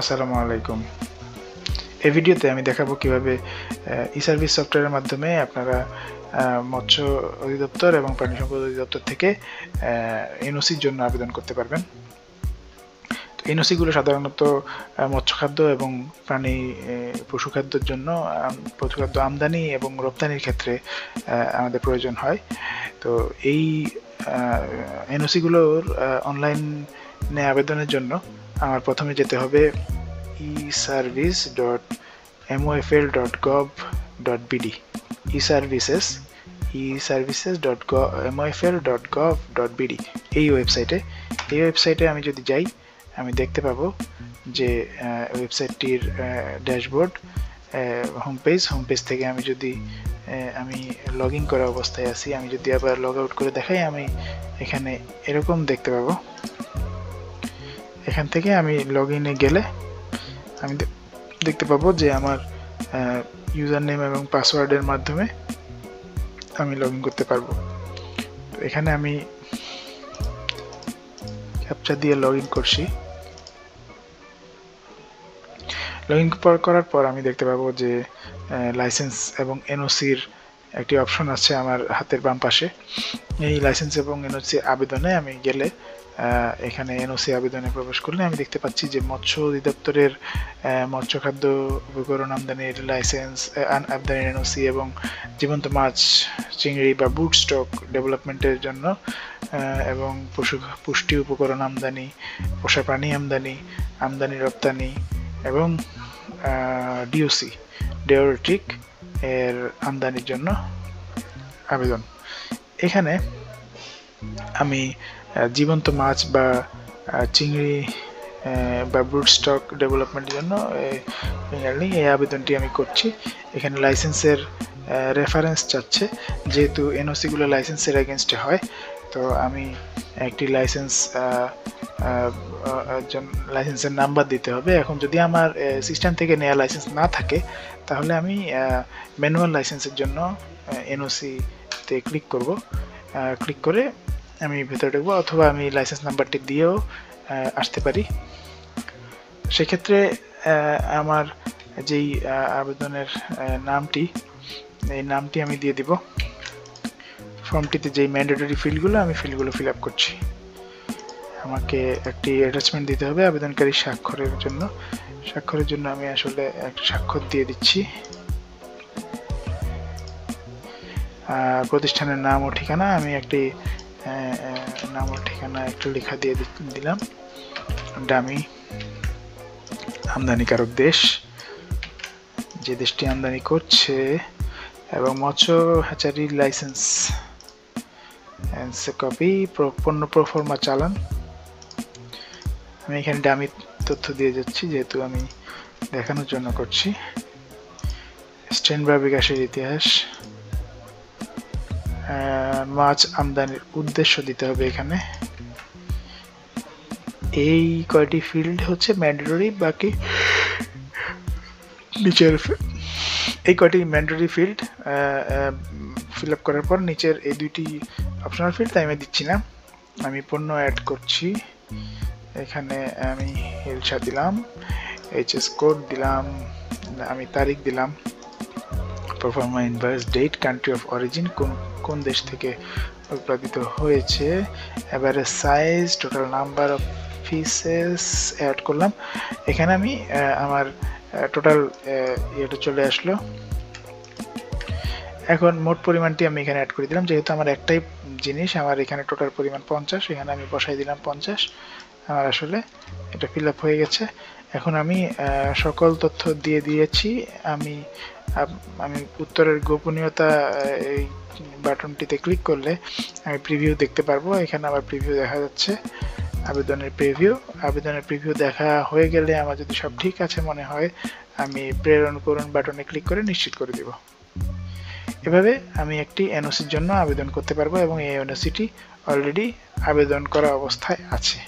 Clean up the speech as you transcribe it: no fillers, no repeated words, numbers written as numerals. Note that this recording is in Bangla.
আসসালামু আলাইকুম। এই ভিডিওতে আমি দেখাবো কিভাবে ই-সার্ভিস সফটওয়্যারের মাধ্যমে আপনারা মৎস্য অধিদপ্তর এবং প্রাণী সম্পদ অধিদপ্তর থেকে এনওসির জন্য আবেদন করতে পারবেন। তো এনওসিগুলো সাধারণত মৎস্য খাদ্য এবং পশু খাদ্যের জন্য পশু খাদ্য আমদানি এবং রপ্তানির ক্ষেত্রে আমাদের প্রয়োজন হয়। তো এই এনওসিগুলোর অনলাইনে আবেদনের জন্য আমার প্রথমে যেতে হবে eservices.moifl.gov.bd eservices.moifl.gov.bd এই ওয়েবসাইটে আমি যদি যাই, আমি দেখতে পাবো যে ওয়েবসাইটটির ড্যাশবোর্ড, হোম পেজ থেকে আমি লগ ইন করা অবস্থায় আছি। আমি যদি আবার লগ আউট করে দেখাই, আমি এখানে এরকম দেখতে পাবো। এখান থেকে আমি লগ ইনে গেলে আমি দেখতে পাবো যে আমার ইউজার নেম এবং পাসওয়ার্ডের মাধ্যমে আমি লগ ইন করতে পারবো। তো এখানে আমি ক্যাপচা দিয়ে লগ ইন করছি। লগ ইন করার পর আমি দেখতে পাবো যে লাইসেন্স এবং এনওসির একটি অপশন আছে আমার হাতের বাম পাশে। এই লাইসেন্স এবং এনওসি আবেদনে আমি গেলে এখানে এনওসি আবেদনে প্রবেশ করলে আমি দেখতে পাচ্ছি যে মৎস্য অধিদপ্তরের মৎস্য খাদ্য উপকরণ আমদানির লাইসেন্স, আমদানির এনওসি এবং জীবন্ত মাছ, চিংড়ি বা বুট স্টক ডেভেলপমেন্টের জন্য এবং পুষ্টি উপকরণ আমদানি, পোষা প্রাণী আমদানি রপ্তানি এবং ডিওসি ডেওরেটিক এর আমদানির জন্য আবেদন। এখানে আমি জীবন্ত মাছ বা চিংড়ি বা ব্রুড স্টক ডেভেলপমেন্টের জন্য এই আবেদনটি আমি করছি। এখানে লাইসেন্সের রেফারেন্স চাচ্ছে, যেহেতু এনওসিগুলো লাইসেন্সের এগেনস্টে হয়। তো আমি একটি লাইসেন্সের নাম্বার দিতে হবে। এখন যদি আমার সিস্টেম থেকে নেওয়া লাইসেন্স না থাকে, তাহলে আমি ম্যানুয়াল লাইসেন্সের জন্য এনওসিতে ক্লিক করে আমি ভেতরে ঢুকবো, অথবা আমি লাইসেন্স নাম্বারটি দিয়েও আসতে পারি। সেক্ষেত্রে আমার যেই আবেদনের নামটি আমি দিয়ে দিব। ফর্মটিতে যেই ম্যান্ডেটরি ফিল্ডগুলো ফিল আপ করছি। আমাকে একটি অ্যাটাচমেন্ট দিতে হবে আবেদনকারীর স্বাক্ষরের জন্য আমি আসলে একটা স্বাক্ষর দিয়ে দিচ্ছি। প্রতিষ্ঠানের নাম ও ঠিকানা আমি একটি লেখা দিয়ে দিলাম। ডামি আমদানিকারক দেশ, যে দেশটি আমদানি করছে, এবং মৎস্য হ্যাচারির লাইসেন্স কপি, পণ্য প্রোফর্মা চালান। আমি এখানে ডামি তথ্য দিয়ে যাচ্ছি, যেহেতু আমি দেখানোর জন্য করছি। স্ট্যান্ড বা বিকাশের ইতিহাস, মাছ আমদানির উদ্দেশ্য দিতে হবে। এখানে এই কয়টি ফিল্ড হচ্ছে ম্যান্ডেটরি, বাকি নিচের এই কয়টি ম্যান্ডেটরি ফিল্ড ফিল আপ করার পর নিচের এই দুইটি অপশনাল ফিল্ড তাই আমি দিচ্ছি না। আমি পণ্য অ্যাড করছি। এখানে আমি হিলসা দিলাম, এইচএস কোড দিলাম, আমি তারিখ দিলাম, proforma invoice date, country of origin কোন দেশ থেকে উৎপাদিত হয়েছে, এবারে size, total number of pieces add করলাম। এখানে আমি আমার টোটাল ইয়েটা চলে আসলো। এখন মোট পরিমাণটি আমি এখানে অ্যাড করে দিলাম, যেহেতু আমার একটাই জিনিস, আমার এখানে টোটাল পরিমাণ 50, এখানে আমি বসাই দিলাম 50। আমার আসলে এটা ফিল আপ হয়ে গেছে। এখন আমি সকল তথ্য দিয়ে দিয়েছি। আমি উত্তরের গোপনীয়তা এই বাটনটিতে ক্লিক করলে আমি প্রিভিউ দেখতে পারবো। এখানে আমার প্রিভিউ দেখা যাচ্ছে, আবেদনের প্রিভিউ দেখা হয়ে গেলে আমার যদি সব ঠিক আছে মনে হয়, আমি প্রেরণ করুন বাটনে ক্লিক করে নিশ্চিত করে দেব। এভাবে আমি একটি এনওসির জন্য আবেদন করতে পারবো এবং এই এনওসিটি অলরেডি আবেদন করা অবস্থায় আছে।